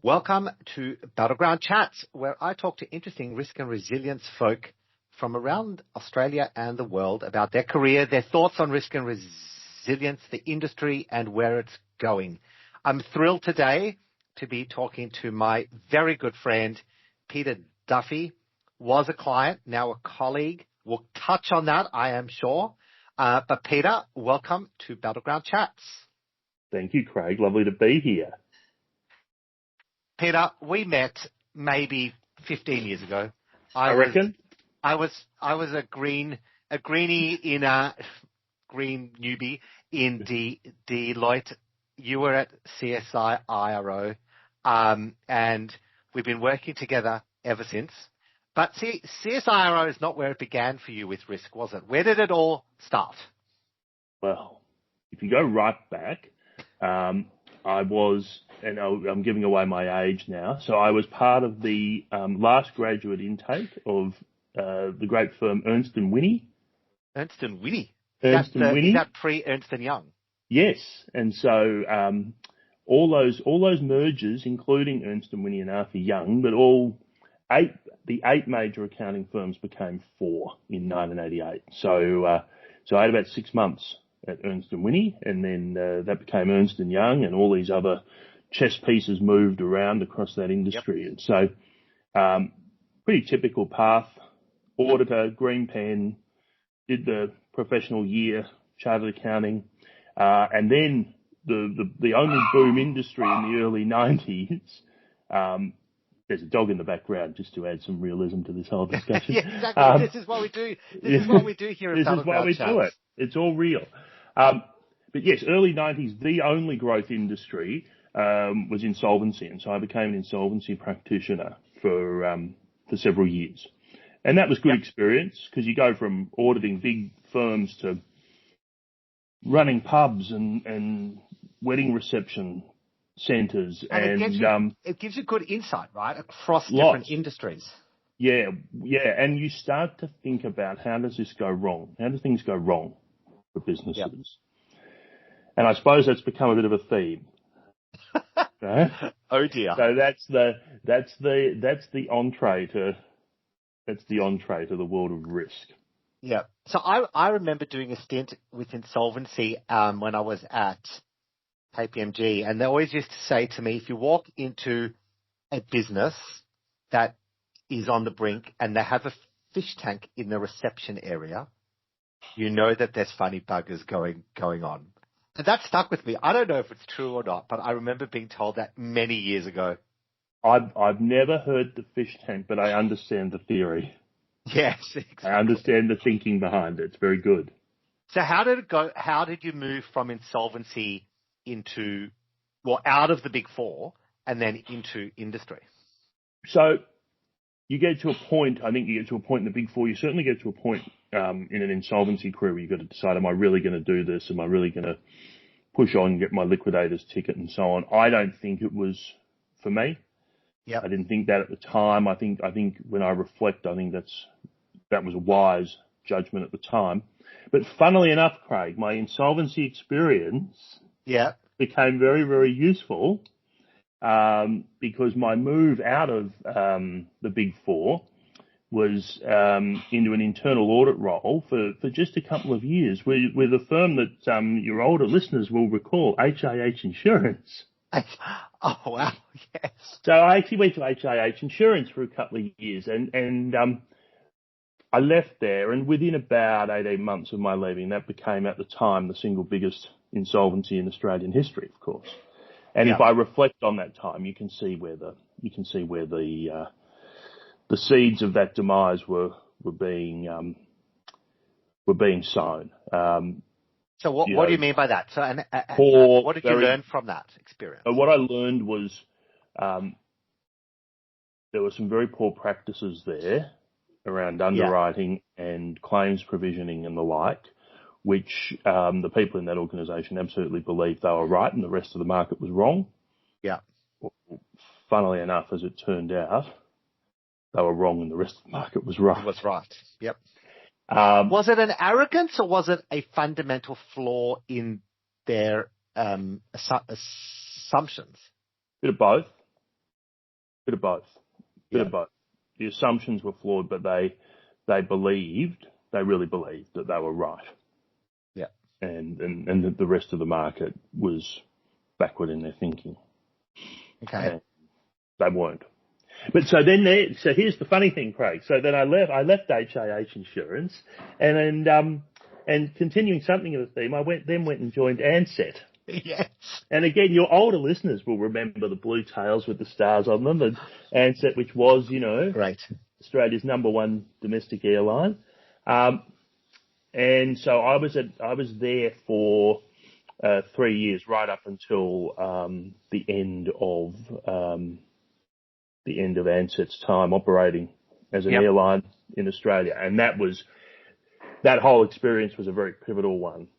Welcome to Battleground Chats, where I talk to interesting risk and resilience folk from around Australia and the world about their career, their thoughts on risk and resilience, the industry, and where it's going. I'm thrilled today to be talking to my very good friend, Peter Duffy. Was a client, now a colleague. We'll touch on that, I am sure. But Peter, welcome to Battleground Chats. Thank you, Craig. Lovely to be here. Peter, we met maybe 15 years ago. I reckon. I was a green newbie in Deloitte. You were at CSIRO, and we've been working together ever since. But see, CSIRO is not where it began for you with risk, was it? Where did it all start? Well, if you go right back, I was, and I'm giving away my age now, so I was part of the last graduate intake of the great firm Ernst & Whinney. Ernst & Whinney? Ernst & Whinney. Is that pre-Ernst & Young? Yes, and so all those mergers, including Ernst & Whinney and Arthur Young, but the eight major accounting firms became four in 1988. So I had about 6 months at Ernst & Whinney, and then that became Ernst & Young, and all these other chess pieces moved around across that industry. Yep. And so pretty typical path, auditor, green pen, did the professional year, chartered accounting, and then the only boom industry in the early 90s, there's a dog in the background just to add some realism to this whole discussion. Yeah, exactly. This is what we do. This is what we do here at Battleground. This is why we do it. It's all real. But yes, early 90s, the only growth industry was insolvency. And so I became an insolvency practitioner for several years. And that was good experience because you go from auditing big firms to running pubs and wedding reception centres. And it gives you good insight, right, across different industries. Yeah. And you start to think about how does this go wrong? How do things go wrong for businesses? Yep. And I suppose that's become a bit of a theme. Right? Oh dear. So that's the entree to the world of risk. Yeah. So I remember doing a stint with insolvency when I was at KPMG, and they always used to say to me, if you walk into a business that is on the brink and they have a fish tank in the reception area, you know that there's funny buggers going on. And that stuck with me. I don't know if it's true or not, but I remember being told that many years ago. I've never heard the fish tank, but I understand the theory. Yes, exactly. I understand the thinking behind it. It's very good. So how did it go? How did you move from insolvency out of the big four and then into industry? So you get to a point, I think you get to a point in the big four, you certainly get to a point in an insolvency career where you've got to decide, am I really going to do this? Am I really going to push on and get my liquidator's ticket and so on? I don't think it was for me. Yeah. I didn't think that at the time. I think when I reflect, I think that was a wise judgment at the time. But funnily enough, Craig, my insolvency experience became very, very useful because my move out of the Big Four was into an internal audit role for just a couple of years with a firm that your older listeners will recall, HIH Insurance. Oh, wow, yes. So I actually went to HIH Insurance for a couple of years and I left there, and within about 18 months of my leaving, that became at the time the single biggest insolvency in Australian history, of course. And if I reflect on that time, you can see where the seeds of that demise were being sown. So what do you mean by that? So what did you learn from that experience? What I learned was there were some very poor practices there around underwriting and claims provisioning and the like, which the people in that organisation absolutely believed they were right and the rest of the market was wrong. Yeah. Funnily enough, as it turned out, they were wrong and the rest of the market was right. It was right. Yep. Was it an arrogance or was it a fundamental flaw in their assumptions? Bit of both. Bit of both. Bit of both. The assumptions were flawed, but they really believed that they were right. Yeah. And that the rest of the market was backward in their thinking. Okay. And they weren't. But so here's the funny thing, Craig. So then I left HAH Insurance, and continuing something of the theme, I went and joined Ansett. Yes. And again, your older listeners will remember the blue tails with the stars on them, and Ansett, which was, Great. Australia's number one domestic airline. And so I was there for 3 years, right up until the end of Ansett's time operating as an airline in Australia, and that whole experience was a very pivotal one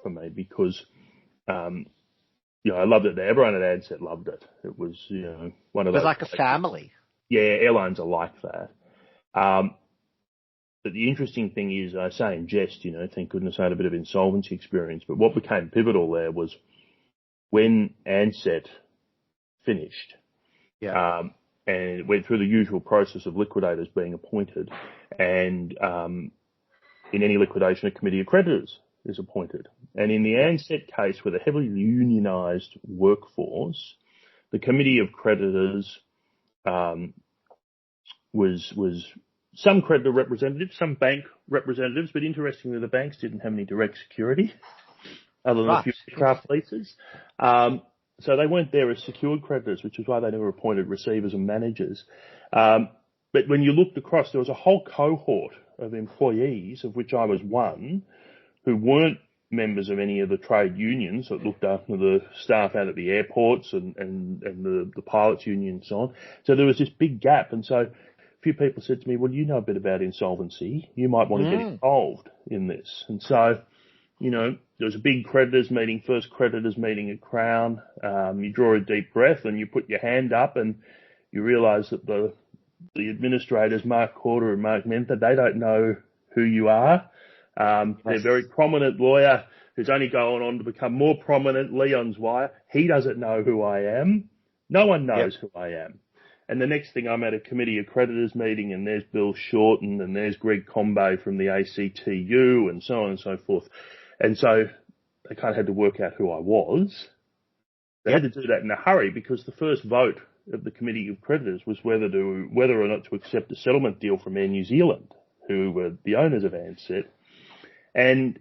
for me because I loved it there. Everyone at Ansett loved it. It was one of those. It was like a family. Yeah, airlines are like that. But the interesting thing is, I say in jest, thank goodness I had a bit of insolvency experience. But what became pivotal there was when Ansett finished. Yeah. And it went through the usual process of liquidators being appointed, and in any liquidation, a committee of creditors is appointed. And in the Ansett case, with a heavily unionised workforce, the committee of creditors was some creditor representatives, some bank representatives, but interestingly, the banks didn't have any direct security other than a few aircraft leases. So they weren't there as secured creditors, which is why they never appointed receivers and managers. But when you looked across, there was a whole cohort of employees, of which I was one, who weren't members of any of the trade unions that looked after the staff out at the airports and the pilots union and so on. So there was this big gap. And so a few people said to me, well, you know a bit about insolvency. You might want to get involved in this. And so, there was a big creditors meeting, first creditors meeting at Crown. You draw a deep breath and you put your hand up and you realise that the administrators, Mark Corder and Mark Mentha, they don't know who you are. They're a very prominent lawyer who's only going on to become more prominent, Leon's wire. He doesn't know who I am. No one knows who I am. And the next thing, I'm at a committee of creditors meeting and there's Bill Shorten and there's Greg Combe from the ACTU and so on and so forth. And so they kind of had to work out who I was. They had to do that in a hurry because the first vote of the committee of creditors was whether or not to accept a settlement deal from Air New Zealand, who were the owners of Ansett. And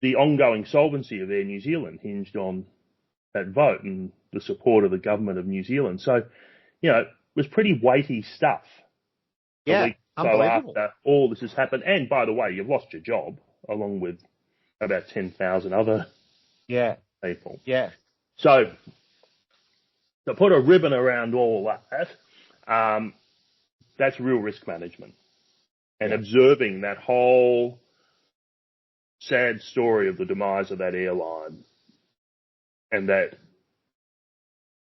the ongoing solvency of Air New Zealand hinged on that vote and the support of the government of New Zealand. So, it was pretty weighty stuff. Yeah, unbelievable. So after all this has happened, and by the way, you've lost your job along with about 10,000 other people. Yeah. So to put a ribbon around all that, that's real risk management. And observing that whole sad story of the demise of that airline and that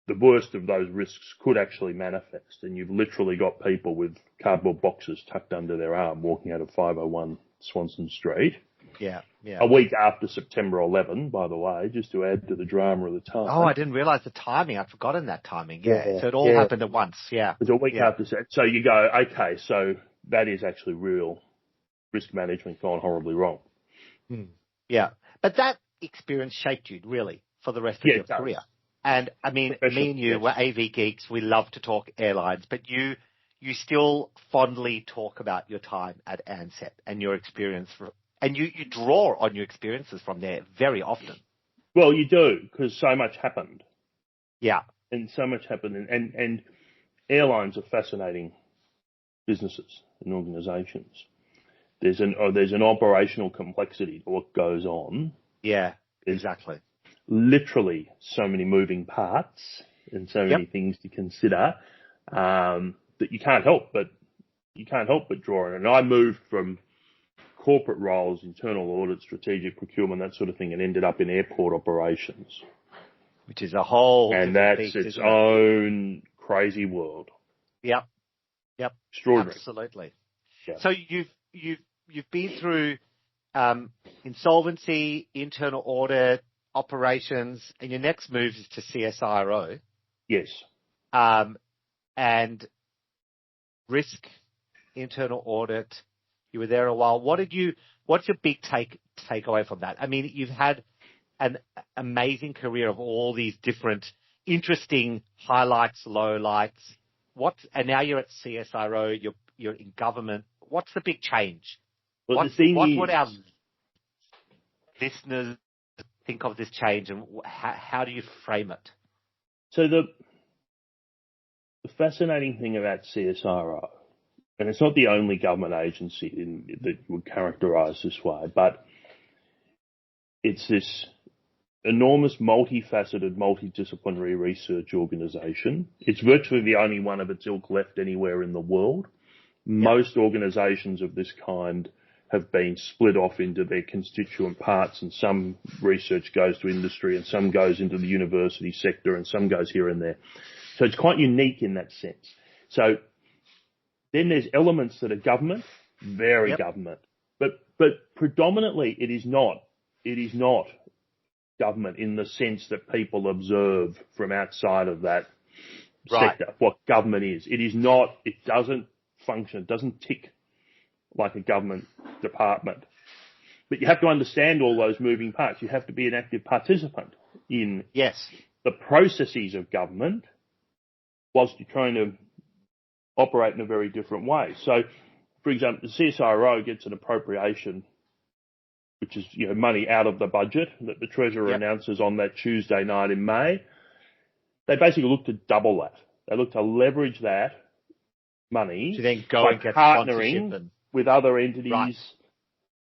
the worst of those risks could actually manifest. And you've literally got people with cardboard boxes tucked under their arm walking out of 501 Swanston Street. Yeah. A week after September 11, by the way, just to add to the drama of the time. Oh, I didn't realise the timing. I'd forgotten that timing. Yeah. So it all happened at once. Yeah. It was a week after. So you go, okay, so that is actually real risk management gone horribly wrong. Yeah. But that experience shaped you, really, for the rest of your career. And, I mean, me and you were AV geeks. We love to talk airlines. But you still fondly talk about your time at Ansett and your experience. And you draw on your experiences from there very often. Well, you do, because so much happened. Yeah. And so much happened. And airlines are fascinating businesses and organisations. There's an operational complexity to what goes on. Yeah, exactly. Literally so many moving parts and so many things to consider that you can't help but draw on. And I moved from corporate roles, internal audit, strategic procurement, that sort of thing, and ended up in airport operations. Which is a whole and that's beast, its own crazy world. Yep. Extraordinary. Absolutely. Yeah. So you've been through insolvency, internal audit, operations, and your next move is to CSIRO. Yes. and risk, internal audit. You were there a while. What's your big takeaway from that? I mean, you've had an amazing career of all these different interesting highlights, lowlights. And now you're at CSIRO, you're in government. What's the big change? Well, what would our listeners think of this change, and how do you frame it? So the fascinating thing about CSIRO, and it's not the only government agency that would characterise this way, but it's this enormous, multifaceted, multidisciplinary research organisation. It's virtually the only one of its ilk left anywhere in the world. Most organisations of this kind have been split off into their constituent parts, and some research goes to industry and some goes into the university sector and some goes here and there. So it's quite unique in that sense. So then there's elements that are government, very government, but predominantly it is not government in the sense that people observe from outside of that sector what government is. It is not, it doesn't function, it doesn't tick like a government department. But you have to understand all those moving parts. You have to be an active participant in the processes of government whilst you're trying to operate in a very different way. So, for example, the CSIRO gets an appropriation, which is money out of the budget that the Treasurer announces on that Tuesday night in May. They basically look to double that. They look to leverage that money to then go by and get partnering with other entities,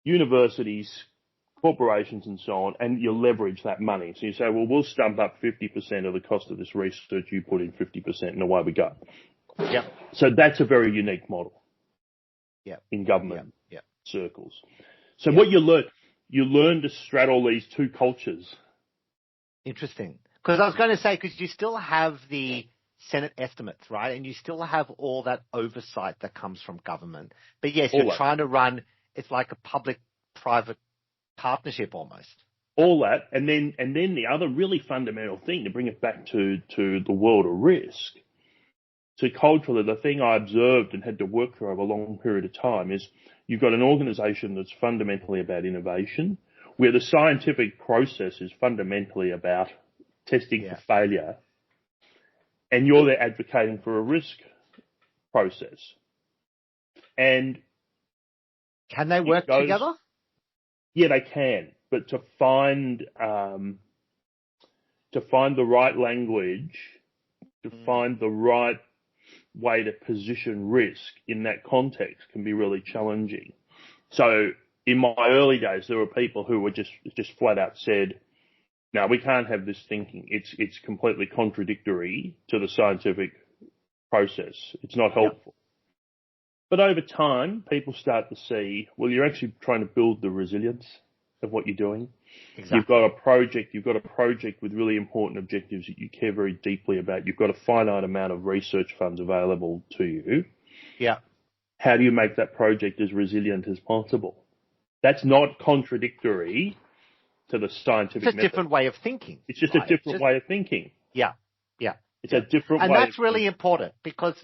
universities, corporations and so on, and you leverage that money. So you say, well, we'll stump up 50% of the cost of this research, you put in 50%, and away we go. So that's a very unique model in government circles. So what you learn to straddle these two cultures. Interesting. Because I was going to say, because you still have the Senate estimates, right? And you still have all that oversight that comes from government. But yes, you're trying to run, it's like a public-private partnership almost. All that. And then the other really fundamental thing, to bring it back to the world of risk. So culturally, the thing I observed and had to work through over a long period of time is you've got an organisation that's fundamentally about innovation, where the scientific process is fundamentally about testing for failure, and you're there advocating for a risk process. And can they work together? Yeah, they can. But to find the right language, to find the right way to position risk in that context can be really challenging. So in my early days, there were people who were just flat out said, no, we can't have this thinking. It's completely contradictory to the scientific process. It's not helpful. But over time, people start to see, well, you're actually trying to build the resilience of what you're doing. Exactly. You've got a project with really important objectives that you care very deeply about. You've got a finite amount of research funds available to you. Yeah. How do you make that project as resilient as possible? That's not contradictory to the scientific method. It's a different way of thinking. It's just a different way of thinking. Yeah. It's a different way. And that's really important, because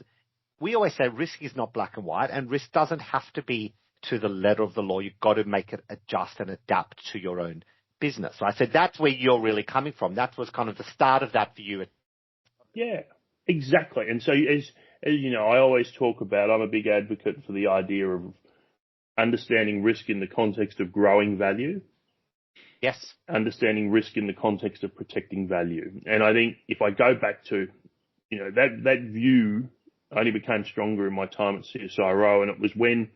we always say risk is not black and white, and risk doesn't have to be to the letter of the law. You've got to make it adjust and adapt to your own business, right? So that's where you're really coming from. That was kind of the start of that for you. Yeah, exactly. And so, as you know, I always talk about, I'm a big advocate for the idea of understanding risk in the context of growing value. Yes. Understanding risk in the context of protecting value. And I think if I go back to, that view only became stronger in my time at CSIRO, and it was when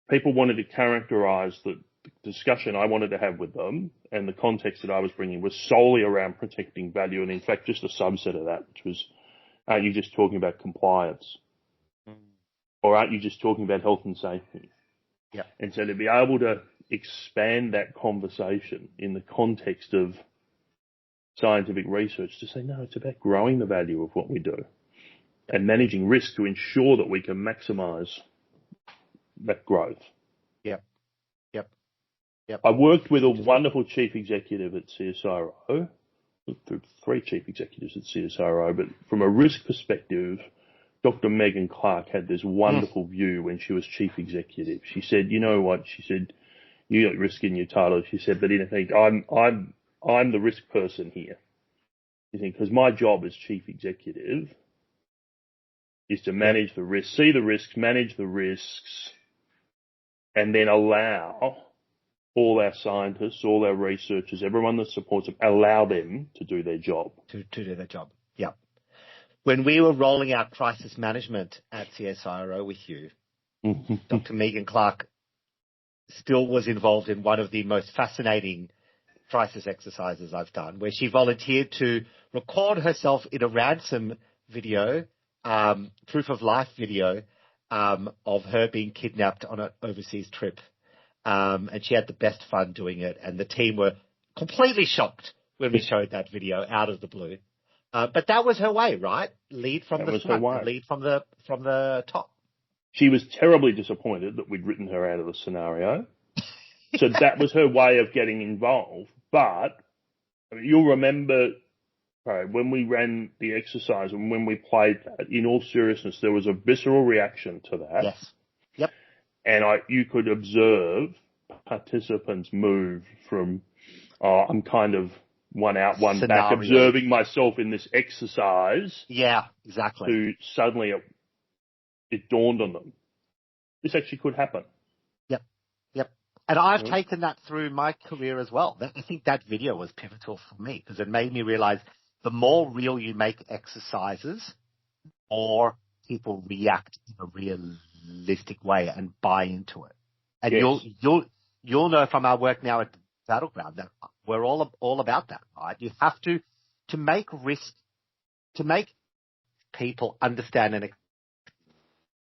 people wanted to characterise the discussion I wanted to have with them and the context that I was bringing was solely around protecting value, and in fact just a subset of that, which was, aren't you just talking about compliance? Or aren't you just talking about health and safety? Yeah. And so to be able to expand that conversation in the context of scientific research to say, no, it's about growing the value of what we do and managing risk to ensure that we can maximise that growth. Yep. I worked with a wonderful chief executive at CSIRO, through 3 chief executives at CSIRO, but from a risk perspective, Dr. Megan Clark had this wonderful view when she was chief executive. She said, you know what? She said, you got risk in your title. She said, but in effect, I'm the risk person here. You think, because my job as chief executive is to manage the risks, see the risks, manage the risks, and then allow all our scientists, all our researchers, everyone that supports them, allow them to do their job. To do their job. Yeah. When we were rolling out crisis management at CSIRO with you, Dr. Megan Clark still was involved in one of the most fascinating crisis exercises I've done, where she volunteered to record herself in a ransom video, proof of life video, of her being kidnapped on an overseas trip. And she had the best fun doing it. And the team were completely shocked when we showed that video out of the blue. But that was her way, right? Lead from the front, lead from the top. She was terribly disappointed that we'd written her out of the scenario. So that was her way of getting involved. But I mean, you'll remember, when we ran the exercise and when we played that, in all seriousness, there was a visceral reaction to that. Yes. Yep. And you could observe participants move from, I'm kind of one out, one back, observing myself in this exercise. Yeah, exactly. To suddenly it dawned on them. This actually could happen. Yep. And I've taken that through my career as well. I think that video was pivotal for me because it made me realize the more real you make exercises, the more people react in a realistic way and buy into it. And you'll know from our work now at Battleground that we're all about that, right? You have to make risk, to make people understand and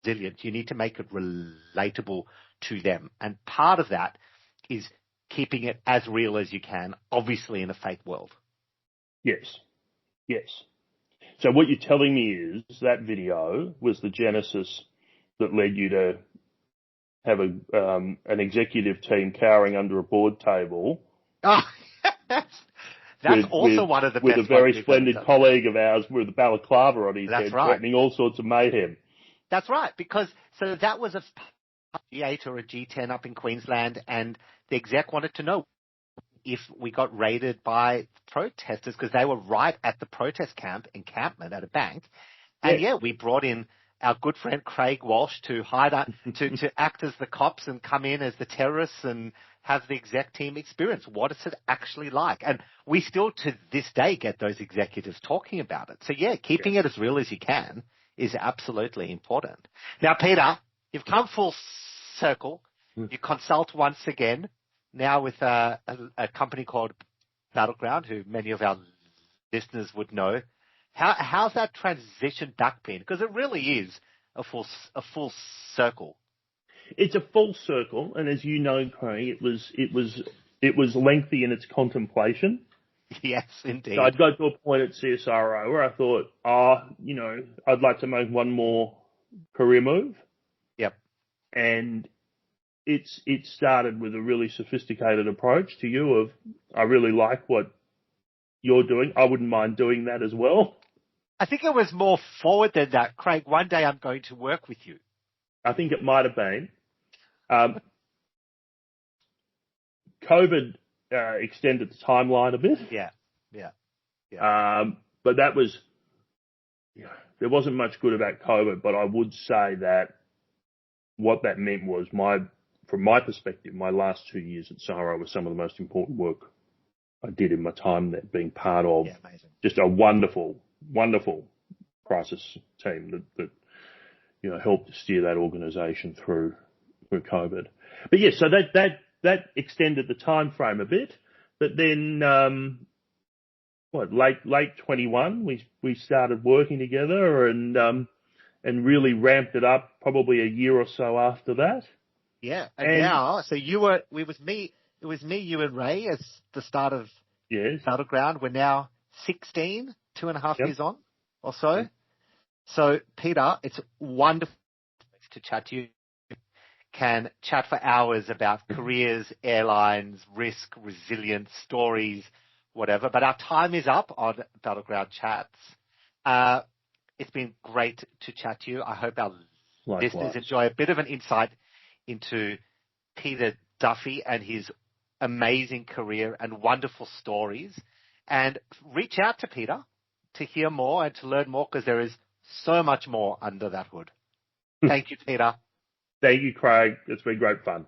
resilient, you need to make it relatable to them. And part of that is keeping it as real as you can, obviously in a fake world. Yes. So what you're telling me is that video was the genesis that led you to have an executive team cowering under a board table. Oh, that's also one of the best. With a very splendid colleague of ours with a balaclava on his head, threatening all sorts of mayhem. That's right, because so that was a G8 or a G10 up in Queensland, and the exec wanted to know if we got raided by protesters because they were right at the protest encampment at a bank. And we brought in our good friend Craig Walsh to hide to act as the cops and come in as the terrorists and have the exec team experience. What is it actually like? And we still to this day get those executives talking about it. So keeping it as real as you can is absolutely important. Now, Peter, you've come full circle. You consult once again, now with a company called Battleground, who many of our listeners would know. How's that transition back been? Because it really is a full circle. It's a full circle, and as you know, Craig, it was lengthy in its contemplation. Yes, indeed. So I'd got to a point at CSIRO where I thought, I'd like to make one more career move. Yep. And it started with a really sophisticated approach to you of, I really like what you're doing. I wouldn't mind doing that as well. I think it was more forward than that. Craig, one day I'm going to work with you. I think it might have been. COVID extended the timeline a bit. Yeah. But that was, there wasn't much good about COVID, but I would say that what that meant was from my perspective, my last 2 years at CSIRO was some of the most important work I did in my time there, being part of just a wonderful, wonderful crisis team that helped to steer that organisation through COVID. But so that extended the time frame a bit. But then, late 21, we started working together and really ramped it up probably a year or so after that. Yeah, and now, so it was me, you and Ray as the start of Battleground. We're now 16, 2.5 years on or so. So, Peter, it's wonderful to chat to you. Can chat for hours about careers, airlines, risk, resilience, stories, whatever. But our time is up on Battleground Chats. It's been great to chat to you. I hope our Likewise. listeners enjoy a bit of an insight into Peter Duffy and his amazing career and wonderful stories. And reach out to Peter to hear more and to learn more, because there is so much more under that hood. Thank you, Peter. Thank you, Craig. It's been great fun.